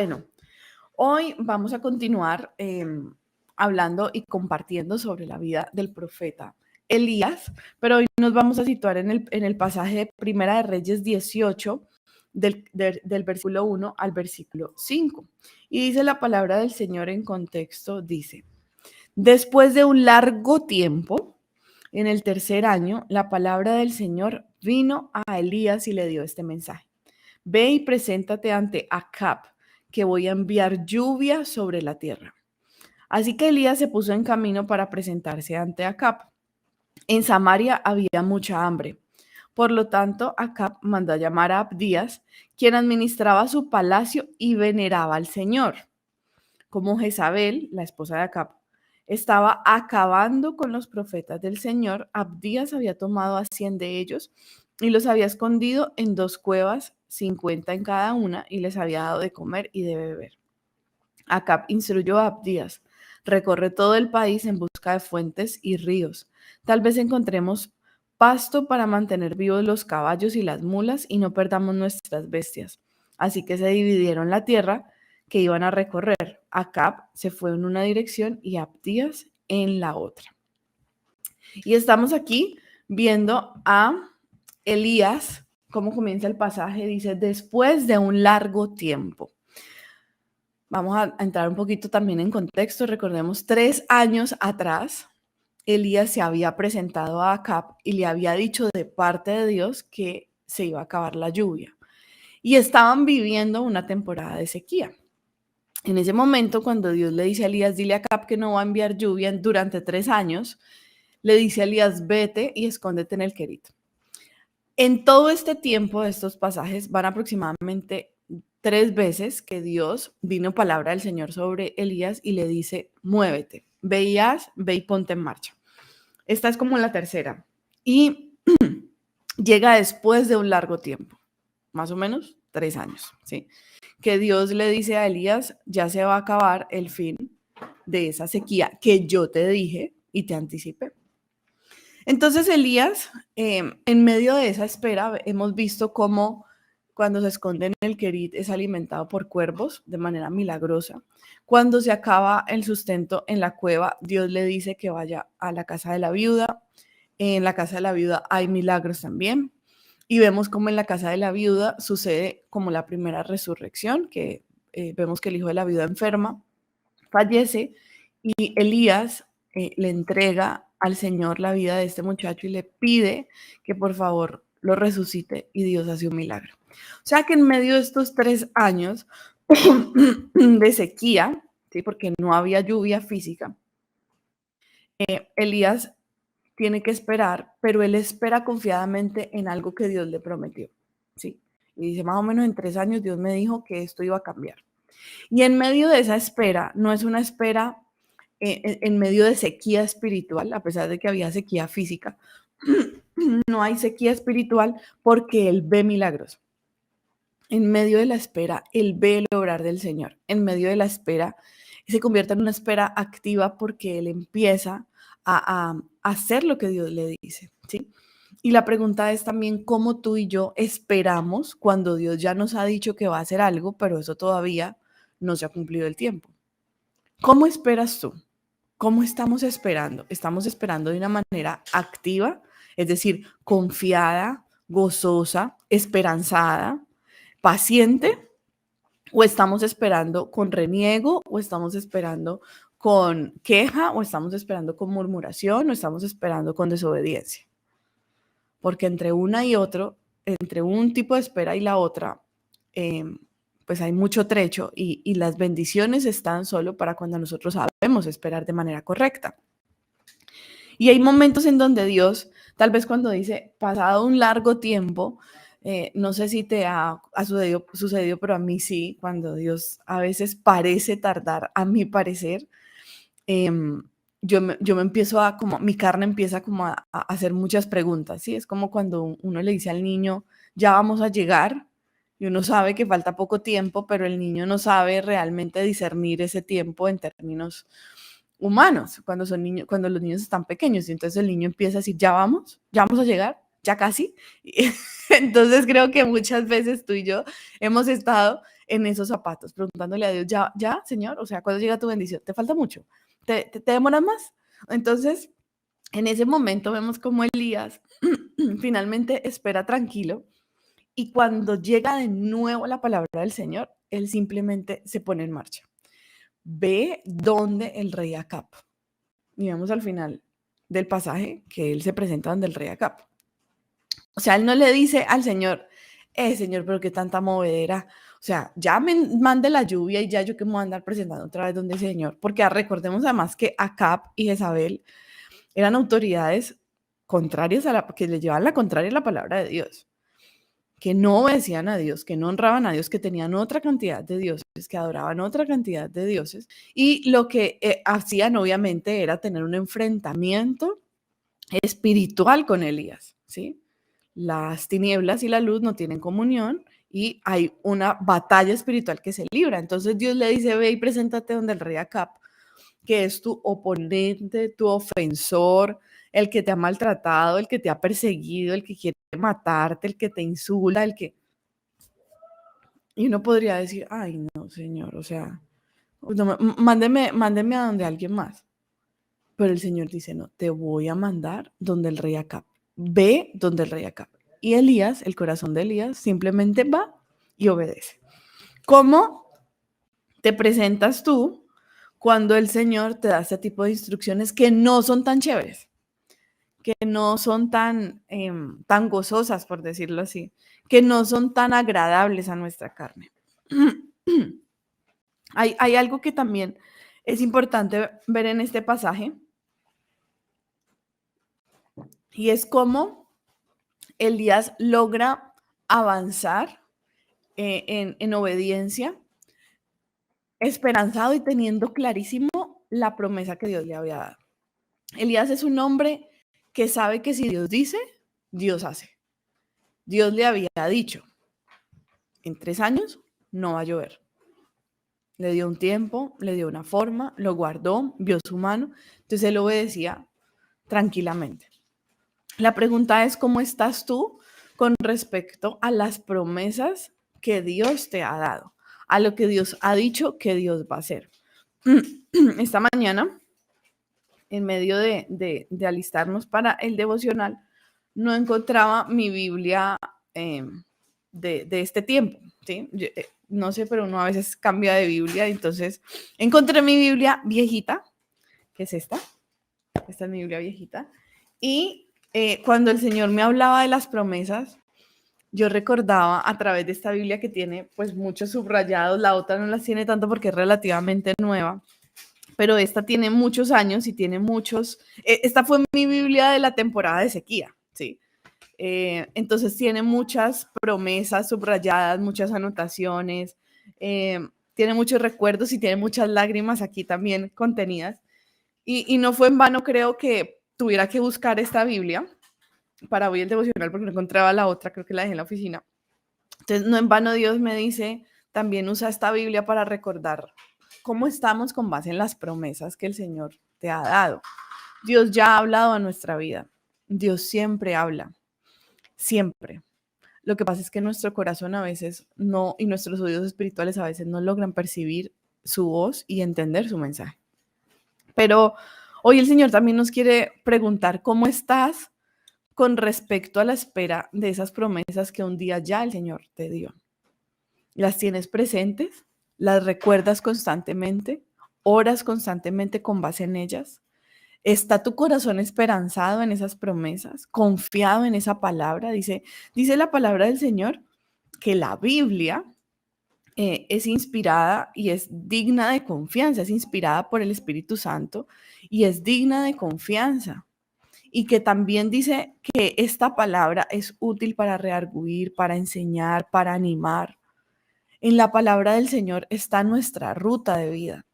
Bueno, hoy vamos a continuar hablando y compartiendo sobre la vida del profeta Elías, pero hoy nos vamos a situar en el pasaje de Primera de Reyes 18, del versículo 1 al versículo 5. Y dice la palabra del Señor en contexto, dice, después de un largo tiempo, en el tercer año, la palabra del Señor vino a Elías y le dio este mensaje. Ve y preséntate ante Acab, que voy a enviar lluvia sobre la tierra. Así que Elías se puso en camino para presentarse ante Acab. En Samaria había mucha hambre. Por lo tanto, Acab mandó a llamar a Abdías, quien administraba su palacio y veneraba al Señor. Como Jezabel, la esposa de Acab, estaba acabando con los profetas del Señor, Abdías había tomado a 100 de ellos y los había escondido en 2 cuevas, 50 en cada una, y les había dado de comer y de beber. Acab instruyó a Abdías: recorre todo el país en busca de fuentes y ríos. Tal vez encontremos pasto para mantener vivos los caballos y las mulas y no perdamos nuestras bestias. Así que se dividieron la tierra que iban a recorrer. Acab se fue en una dirección y Abdías en la otra. Y estamos aquí viendo a Elías, cómo comienza el pasaje, dice, después de un largo tiempo. Vamos a entrar un poquito también en contexto. Recordemos, 3 años atrás, Elías se había presentado a Acab y le había dicho de parte de Dios que se iba a acabar la lluvia. Y estaban viviendo una temporada de sequía. En ese momento, cuando Dios le dice a Elías, dile a Acab que no va a enviar lluvia durante 3 años, le dice a Elías, vete y escóndete en el Querito. En todo este tiempo, estos pasajes van aproximadamente 3 veces que Dios vino palabra del Señor sobre Elías y le dice, muévete, ve y ponte en marcha. Esta es como la tercera. Y llega después de un largo tiempo, más o menos 3 años, ¿sí? Que Dios le dice a Elías, ya se va a acabar el fin de esa sequía que yo te dije y te anticipé. Entonces Elías, en medio de esa espera, hemos visto cómo cuando se esconde en el Querit es alimentado por cuervos de manera milagrosa. Cuando se acaba el sustento en la cueva, Dios le dice que vaya a la casa de la viuda. En la casa de la viuda hay milagros también. Y vemos cómo en la casa de la viuda sucede como la primera resurrección, que vemos que el hijo de la viuda enferma, fallece y Elías le entrega al Señor la vida de este muchacho y le pide que por favor lo resucite y Dios hace un milagro. O sea que en medio de estos 3 años de sequía, ¿sí? Porque no había lluvia física, Elías tiene que esperar, pero él espera confiadamente en algo que Dios le prometió, ¿sí? Y dice, más o menos en 3 años Dios me dijo que esto iba a cambiar. Y en medio de esa espera, no es una espera en medio de sequía espiritual, a pesar de que había sequía física, no hay sequía espiritual porque Él ve milagros. En medio de la espera, Él ve el obrar del Señor. En medio de la espera, se convierte en una espera activa porque Él empieza a hacer lo que Dios le dice, ¿sí? Y la pregunta es también cómo tú y yo esperamos cuando Dios ya nos ha dicho que va a hacer algo, pero eso todavía no se ha cumplido el tiempo. ¿Cómo esperas tú? ¿Cómo estamos esperando? ¿Estamos esperando de una manera activa, es decir, confiada, gozosa, esperanzada, paciente? ¿O estamos esperando con reniego? ¿O estamos esperando con queja? ¿O estamos esperando con murmuración? ¿O estamos esperando con desobediencia? Porque entre una y otro, entre un tipo de espera y la otra, pues hay mucho trecho y las bendiciones están solo para cuando nosotros sabemos esperar de manera correcta. Y hay momentos en donde Dios, tal vez cuando dice, pasado un largo tiempo, no sé si te ha sucedido, pero a mí sí, cuando Dios a veces parece tardar, a mi parecer, yo me empiezo como mi carne empieza como a hacer muchas preguntas, ¿sí? Es como cuando uno le dice al niño, ya vamos a llegar, y uno sabe que falta poco tiempo, pero el niño no sabe realmente discernir ese tiempo en términos humanos, cuando los niños están pequeños, y entonces el niño empieza a decir, ya vamos a llegar, ya casi. Entonces creo que muchas veces tú y yo hemos estado en esos zapatos, preguntándole a Dios, ya, Señor, o sea, ¿cuándo llega tu bendición? ¿Te falta mucho? ¿Te demoras más? Entonces, en ese momento vemos como Elías finalmente espera tranquilo y cuando llega de nuevo la palabra del Señor, él simplemente se pone en marcha. Ve donde el rey Acab. Y vemos al final del pasaje que él se presenta donde el rey Acab. O sea, él no le dice al Señor, Señor, pero qué tanta movedera. O sea, ya me mande la lluvia y ya yo que me voy a andar presentando otra vez donde el Señor. Porque recordemos además que Acab y Jezabel eran autoridades contrarias que le llevaban la contraria a la palabra de Dios, que no obedecían a Dios, que no honraban a Dios, que tenían otra cantidad de dioses, que adoraban otra cantidad de dioses, y lo que hacían obviamente era tener un enfrentamiento espiritual con Elías, ¿sí? Las tinieblas y la luz no tienen comunión y hay una batalla espiritual que se libra. Entonces Dios le dice, ve y preséntate donde el rey Acab, que es tu oponente, tu ofensor, el que te ha maltratado, el que te ha perseguido, el que quiere matarte, el que te insulta, el que... Y uno podría decir, ay, no, Señor, o sea, no, mándeme a donde alguien más. Pero el Señor dice, no, te voy a mandar donde el rey Acab. Ve donde el rey Acab. Y Elías, el corazón de Elías, simplemente va y obedece. ¿Cómo te presentas tú cuando el Señor te da este tipo de instrucciones que no son tan chéveres, que no son tan gozosas, por decirlo así, que no son tan agradables a nuestra carne? Hay algo que también es importante ver en este pasaje, y es cómo Elías logra avanzar en obediencia, esperanzado y teniendo clarísimo la promesa que Dios le había dado. Elías es un hombre que sabe que si Dios dice, Dios hace. Dios le había dicho, en 3 años no va a llover. Le dio un tiempo, le dio una forma, lo guardó, vio su mano, entonces él obedecía tranquilamente. La pregunta es, ¿cómo estás tú con respecto a las promesas que Dios te ha dado, a lo que Dios ha dicho que Dios va a hacer? Esta mañana, en medio de alistarnos para el devocional, no encontraba mi Biblia de este tiempo, ¿sí? No sé, pero uno a veces cambia de Biblia, entonces encontré mi Biblia viejita, que es esta es mi Biblia viejita, y cuando el Señor me hablaba de las promesas, yo recordaba a través de esta Biblia que tiene pues muchos subrayados, la otra no las tiene tanto porque es relativamente nueva, pero esta tiene muchos años y tiene muchos, esta fue mi Biblia de la temporada de sequía, ¿sí? Entonces tiene muchas promesas subrayadas, muchas anotaciones, tiene muchos recuerdos y tiene muchas lágrimas aquí también contenidas. Y no fue en vano, creo que tuviera que buscar esta Biblia para hoy el devocional porque no encontraba la otra, creo que la dejé en la oficina. Entonces, no en vano Dios me dice, también usa esta Biblia para recordar cómo estamos con base en las promesas que el Señor te ha dado. Dios ya ha hablado a nuestra vida. Dios siempre habla, siempre. Lo que pasa es que nuestro corazón a veces no, y nuestros oídos espirituales a veces no logran percibir su voz y entender su mensaje. Pero hoy el Señor también nos quiere preguntar cómo estás con respecto a la espera de esas promesas que un día ya el Señor te dio. ¿Las tienes presentes? ¿Las recuerdas constantemente? ¿Oras constantemente con base en ellas? ¿Está tu corazón esperanzado en esas promesas? ¿Confiado en esa palabra? Dice la palabra del Señor que la Biblia es inspirada y es digna de confianza, es inspirada por el Espíritu Santo y es digna de confianza. Y que también dice que esta palabra es útil para redarguir, para enseñar, para animar. En la palabra del Señor está nuestra ruta de vida.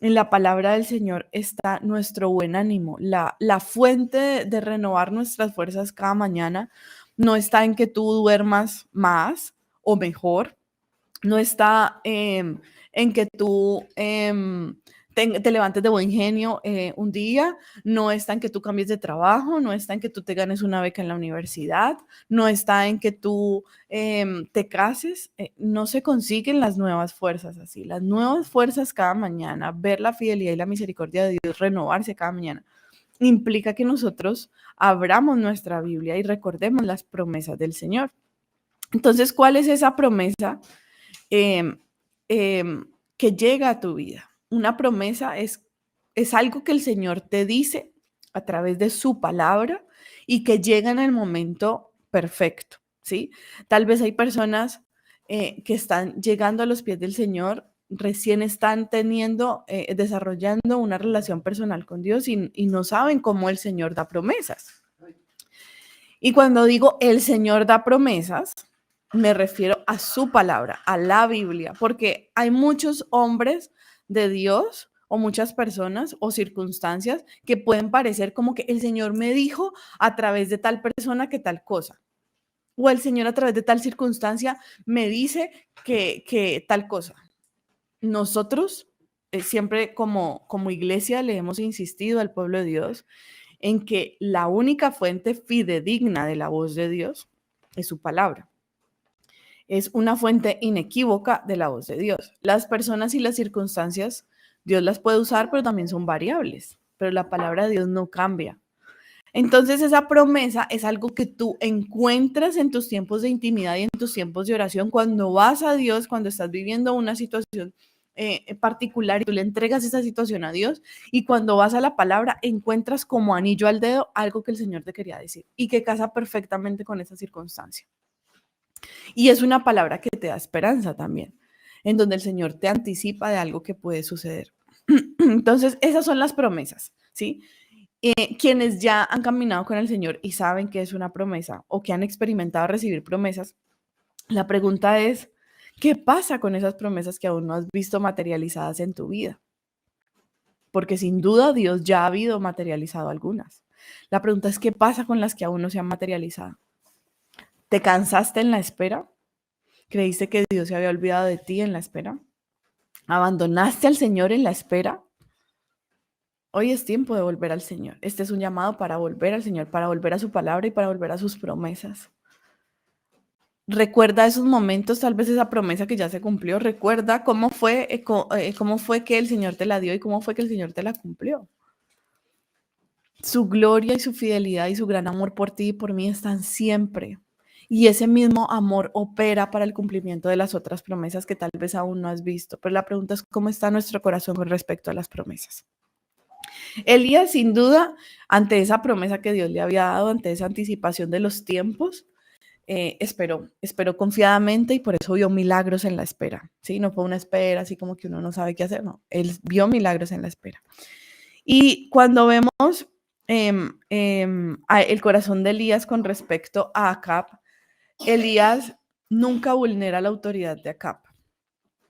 En la palabra del Señor está nuestro buen ánimo. La fuente de renovar nuestras fuerzas cada mañana no está en que tú duermas más o mejor, no está en que tú te levantes de buen genio un día, no está en que tú cambies de trabajo, no está en que tú te ganes una beca en la universidad, no está en que tú te cases, no se consiguen las nuevas fuerzas así. Las nuevas fuerzas cada mañana, ver la fidelidad y la misericordia de Dios renovarse cada mañana, implica que nosotros abramos nuestra Biblia y recordemos las promesas del Señor. Entonces, ¿cuál es esa promesa em, que llega a tu vida? Una promesa es algo que el Señor te dice a través de su palabra y que llega en el momento perfecto, ¿sí? Tal vez hay personas que están llegando a los pies del Señor, recién están desarrollando una relación personal con Dios y no saben cómo el Señor da promesas. Y cuando digo el Señor da promesas, me refiero a su palabra, a la Biblia, porque hay muchos hombres de Dios o muchas personas o circunstancias que pueden parecer como que el Señor me dijo a través de tal persona que tal cosa, o el Señor a través de tal circunstancia me dice que tal cosa. Nosotros siempre como iglesia le hemos insistido al pueblo de Dios en que la única fuente fidedigna de la voz de Dios es su palabra. Es una fuente inequívoca de la voz de Dios. Las personas y las circunstancias, Dios las puede usar, pero también son variables. Pero la palabra de Dios no cambia. Entonces esa promesa es algo que tú encuentras en tus tiempos de intimidad y en tus tiempos de oración, cuando vas a Dios, cuando estás viviendo una situación particular y tú le entregas esa situación a Dios, y cuando vas a la palabra encuentras como anillo al dedo algo que el Señor te quería decir y que casa perfectamente con esa circunstancia. Y es una palabra que te da esperanza también, en donde el Señor te anticipa de algo que puede suceder. Entonces, esas son las promesas, ¿sí? Quienes ya han caminado con el Señor y saben que es una promesa o que han experimentado recibir promesas, la pregunta es, ¿qué pasa con esas promesas que aún no has visto materializadas en tu vida? Porque sin duda Dios ya ha habido materializado algunas. La pregunta es, ¿qué pasa con las que aún no se han materializado? ¿Te cansaste en la espera? ¿Creíste que Dios se había olvidado de ti en la espera? ¿Abandonaste al Señor en la espera? Hoy es tiempo de volver al Señor. Este es un llamado para volver al Señor, para volver a su palabra y para volver a sus promesas. Recuerda esos momentos, tal vez esa promesa que ya se cumplió. Recuerda cómo fue que el Señor te la dio y cómo fue que el Señor te la cumplió. Su gloria y su fidelidad y su gran amor por ti y por mí están siempre. Y ese mismo amor opera para el cumplimiento de las otras promesas que tal vez aún no has visto. Pero la pregunta es, ¿cómo está nuestro corazón con respecto a las promesas? Elías, sin duda, ante esa promesa que Dios le había dado, ante esa anticipación de los tiempos, esperó confiadamente y por eso vio milagros en la espera. ¿Sí? No fue una espera así como que uno no sabe qué hacer, no. Él vio milagros en la espera. Y cuando vemos el corazón de Elías con respecto a Acab, Elías nunca vulnera la autoridad de Acab.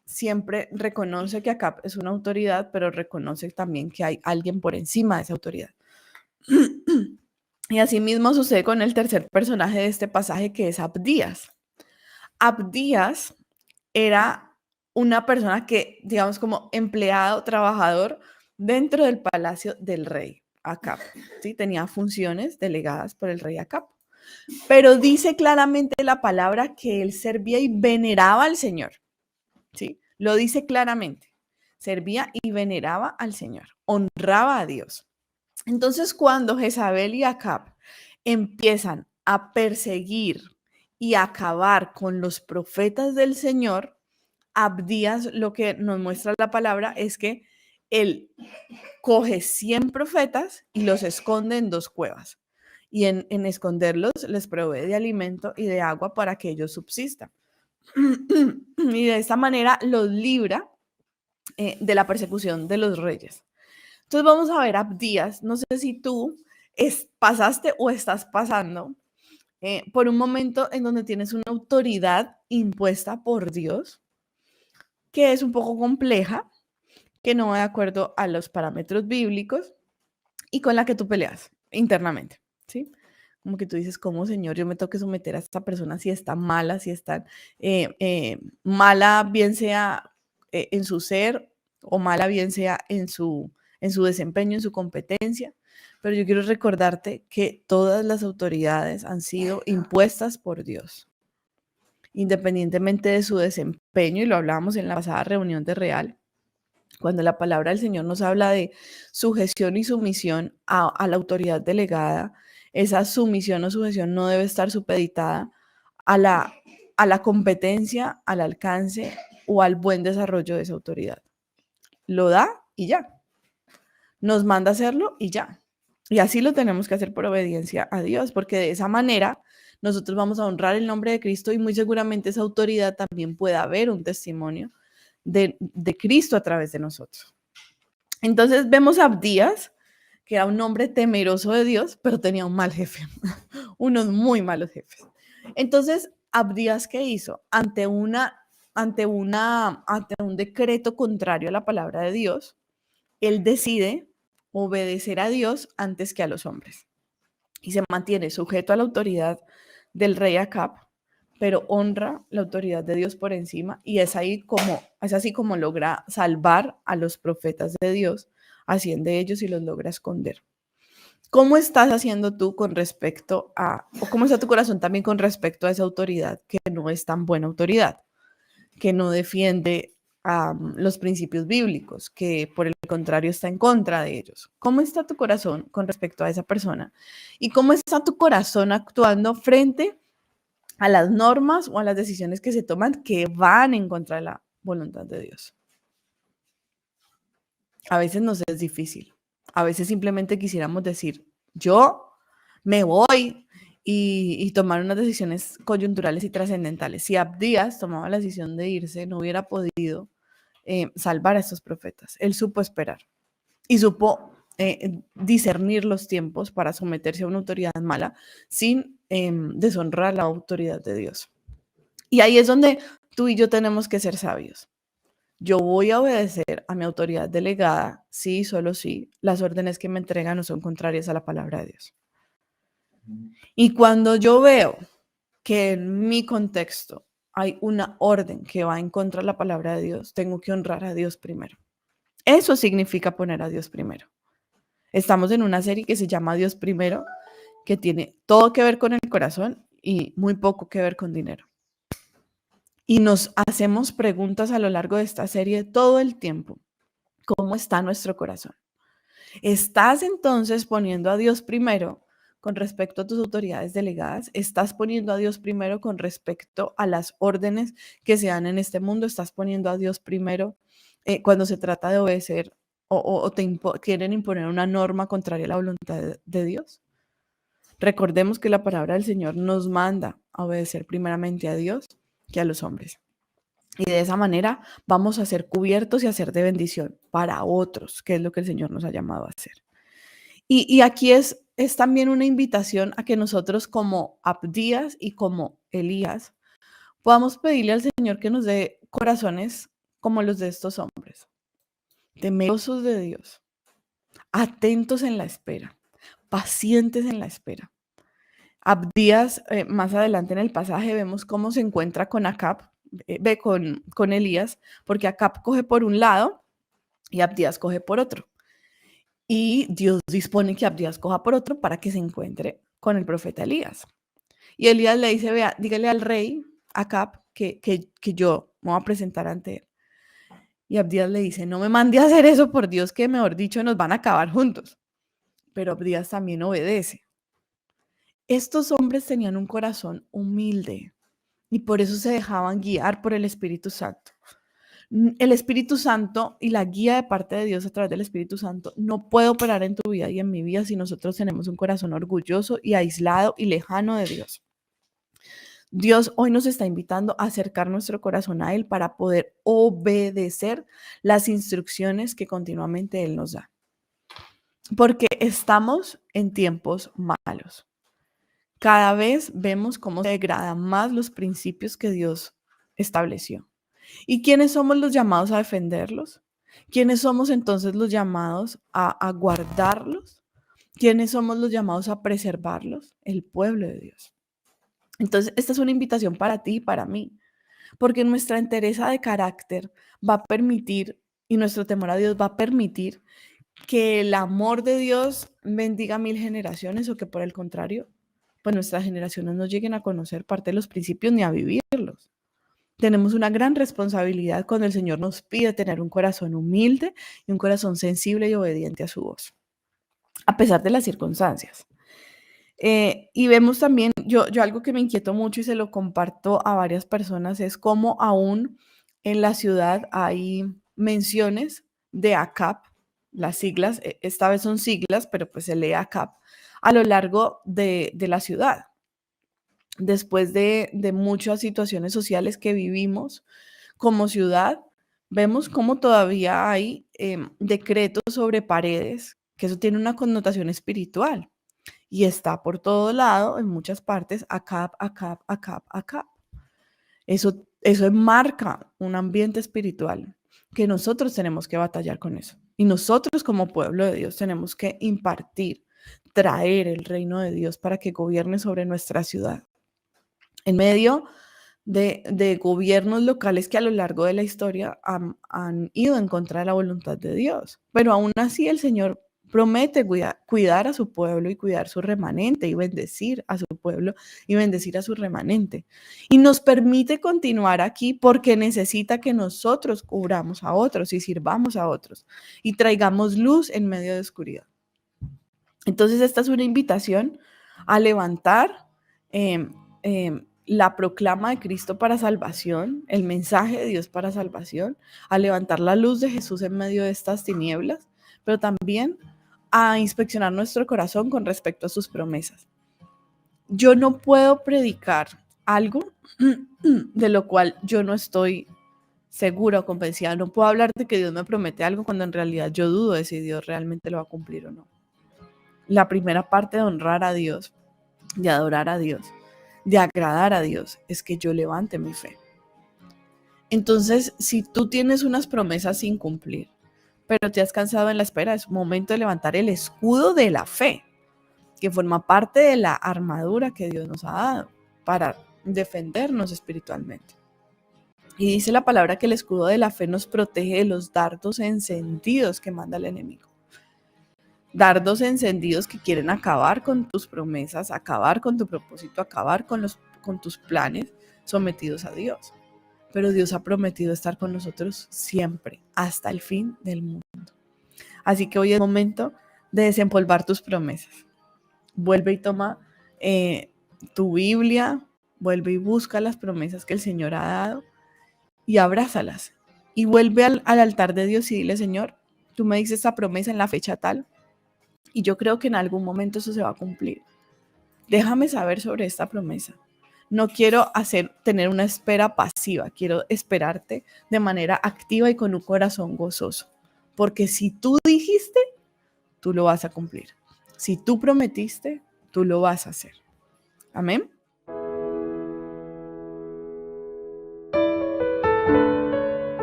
Siempre reconoce que Acab es una autoridad, pero reconoce también que hay alguien por encima de esa autoridad. Y así mismo sucede con el tercer personaje de este pasaje, que es Abdías. Abdías era una persona que, digamos, como empleado, trabajador dentro del palacio del rey Acab, ¿sí? Tenía funciones delegadas por el rey Acab. Pero dice claramente la palabra que él servía y veneraba al Señor, ¿sí? Lo dice claramente. Servía y veneraba al Señor, honraba a Dios. Entonces, cuando Jezabel y Acab empiezan a perseguir y a acabar con los profetas del Señor, Abdías, lo que nos muestra la palabra es que él coge 100 profetas y los esconde en 2 cuevas. Y en esconderlos les provee de alimento y de agua para que ellos subsistan. Y de esta manera los libra de la persecución de los reyes. Entonces vamos a ver Abdías. No sé si tú pasaste o estás pasando por un momento en donde tienes una autoridad impuesta por Dios, que es un poco compleja, que no va de acuerdo a los parámetros bíblicos y con la que tú peleas internamente, ¿sí? Como que tú dices, ¿cómo, Señor, yo me tengo que someter a esta persona si está mala, si está mala, bien sea en su ser o mala, bien sea en su desempeño, en su competencia, pero yo quiero recordarte que todas las autoridades han sido impuestas por Dios, independientemente de su desempeño, y lo hablábamos en la pasada reunión de Real, cuando la palabra del Señor nos habla de sujeción y sumisión a la autoridad delegada. Esa sumisión o sujeción no debe estar supeditada a la competencia, al alcance o al buen desarrollo de esa autoridad. Lo da y ya. Nos manda a hacerlo y ya. Y así lo tenemos que hacer por obediencia a Dios, porque de esa manera nosotros vamos a honrar el nombre de Cristo y muy seguramente esa autoridad también pueda haber un testimonio de Cristo a través de nosotros. Entonces vemos a Abdías, que era un hombre temeroso de Dios, pero tenía un mal jefe, unos muy malos jefes. Entonces, Abdías, ¿qué hizo? Ante un decreto contrario a la palabra de Dios, él decide obedecer a Dios antes que a los hombres y se mantiene sujeto a la autoridad del rey Acab, pero honra la autoridad de Dios por encima, y es así como logra salvar a los profetas de Dios, asciende ellos y los logra esconder. ¿Cómo estás haciendo tú con respecto o cómo está tu corazón también con respecto a esa autoridad que no es tan buena autoridad, que no defiende los principios bíblicos, que por el contrario está en contra de ellos? ¿Cómo está tu corazón con respecto a esa persona? ¿Y cómo está tu corazón actuando frente a las normas o a las decisiones que se toman que van en contra de la voluntad de Dios? A veces nos es difícil. A veces simplemente quisiéramos decir, yo me voy y tomar unas decisiones coyunturales y trascendentales. Si Abdías tomaba la decisión de irse, no hubiera podido salvar a estos profetas. Él supo esperar y supo discernir los tiempos para someterse a una autoridad mala sin deshonrar la autoridad de Dios. Y ahí es donde tú y yo tenemos que ser sabios. Yo voy a obedecer a mi autoridad delegada, sí, solo sí, las órdenes que me entregan no son contrarias a la palabra de Dios. Y cuando yo veo que en mi contexto hay una orden que va en contra de la palabra de Dios, tengo que honrar a Dios primero. Eso significa poner a Dios primero. Estamos en una serie que se llama Dios Primero, que tiene todo que ver con el corazón y muy poco que ver con dinero. Y nos hacemos preguntas a lo largo de esta serie todo el tiempo. ¿Cómo está nuestro corazón? ¿Estás entonces poniendo a Dios primero con respecto a tus autoridades delegadas? ¿Estás poniendo a Dios primero con respecto a las órdenes que se dan en este mundo? ¿Estás poniendo a Dios primero cuando se trata de obedecer o quieren imponer una norma contraria a la voluntad de Dios? Recordemos que la palabra del Señor nos manda a obedecer primeramente a Dios que a los hombres. Y de esa manera vamos a ser cubiertos y a ser de bendición para otros, que es lo que el Señor nos ha llamado a hacer. Y aquí es también una invitación a que nosotros como Abdías y como Elías podamos pedirle al Señor que nos dé corazones como los de estos hombres, temerosos de Dios, atentos en la espera, pacientes en la espera. Abdías, más adelante en el pasaje, vemos cómo se encuentra con Acab, con Elías, porque Acab coge por un lado y Abdías coge por otro. Y Dios dispone que Abdías coja por otro para que se encuentre con el profeta Elías. Y Elías le dice, vea, dígale al rey Acab que yo me voy a presentar ante él. Y Abdías le dice, no me mande a hacer eso, por Dios, que mejor dicho nos van a acabar juntos. Pero Abdías también obedece. Estos hombres tenían un corazón humilde y por eso se dejaban guiar por el Espíritu Santo. El Espíritu Santo y la guía de parte de Dios a través del Espíritu Santo no puede operar en tu vida y en mi vida si nosotros tenemos un corazón orgulloso y aislado y lejano de Dios. Dios hoy nos está invitando a acercar nuestro corazón a Él para poder obedecer las instrucciones que continuamente Él nos da. Porque estamos en tiempos malos. Cada vez vemos cómo se degradan más los principios que Dios estableció. ¿Y quiénes somos los llamados a defenderlos? ¿Quiénes somos entonces los llamados a guardarlos? ¿Quiénes somos los llamados a preservarlos? El pueblo de Dios. Entonces, esta es una invitación para ti y para mí, porque nuestra entereza de carácter va a permitir y nuestro temor a Dios va a permitir que el amor de Dios bendiga 1000 generaciones o que por el contrario, pues nuestras generaciones no lleguen a conocer parte de los principios ni a vivirlos. Tenemos una gran responsabilidad cuando el Señor nos pide tener un corazón humilde y un corazón sensible y obediente a su voz, a pesar de las circunstancias. Y vemos también, yo algo que me inquietó mucho y se lo comparto a varias personas, es cómo aún en la ciudad hay menciones de ACAP, las siglas, esta vez son siglas, pero pues se lee ACAP, a lo largo de la ciudad. Después de muchas situaciones sociales que vivimos como ciudad, vemos cómo todavía hay decretos sobre paredes, que eso tiene una connotación espiritual. Y está por todo lado, en muchas partes, ACAP, ACAP, ACAP, ACAP. Eso marca un ambiente espiritual que nosotros tenemos que batallar con eso. Y nosotros como pueblo de Dios tenemos que impartir, traer el reino de Dios para que gobierne sobre nuestra ciudad. En medio de gobiernos locales que a lo largo de la historia han ido en contra de la voluntad de Dios. Pero aún así el Señor promete cuidar a su pueblo y cuidar su remanente y bendecir a su pueblo y bendecir a su remanente. Y nos permite continuar aquí porque necesita que nosotros cubramos a otros y sirvamos a otros y traigamos luz en medio de oscuridad. Entonces esta es una invitación a levantar la proclama de Cristo para salvación, el mensaje de Dios para salvación, a levantar la luz de Jesús en medio de estas tinieblas, pero también a inspeccionar nuestro corazón con respecto a sus promesas. Yo no puedo predicar algo de lo cual yo no estoy segura o convencida. No puedo hablar de que Dios me promete algo cuando en realidad yo dudo de si Dios realmente lo va a cumplir o no. La primera parte de honrar a Dios, de adorar a Dios, de agradar a Dios, es que yo levante mi fe. Entonces, si tú tienes unas promesas sin cumplir, pero te has cansado en la espera, es momento de levantar el escudo de la fe, que forma parte de la armadura que Dios nos ha dado para defendernos espiritualmente. Y dice la palabra que el escudo de la fe nos protege de los dardos encendidos que manda el enemigo. Dardos encendidos que quieren acabar con tus promesas, acabar con tu propósito, acabar con tus planes sometidos a Dios. Pero Dios ha prometido estar con nosotros siempre, hasta el fin del mundo. Así que hoy es el momento de desempolvar tus promesas. Vuelve y toma tu Biblia, vuelve y busca las promesas que el Señor ha dado y abrázalas. Y vuelve al altar de Dios y dile, Señor, tú me dices esta promesa en la fecha tal, y yo creo que en algún momento eso se va a cumplir. Déjame saber sobre esta promesa. No quiero tener una espera pasiva, quiero esperarte de manera activa y con un corazón gozoso. Porque si tú dijiste, tú lo vas a cumplir. Si tú prometiste, tú lo vas a hacer. Amén.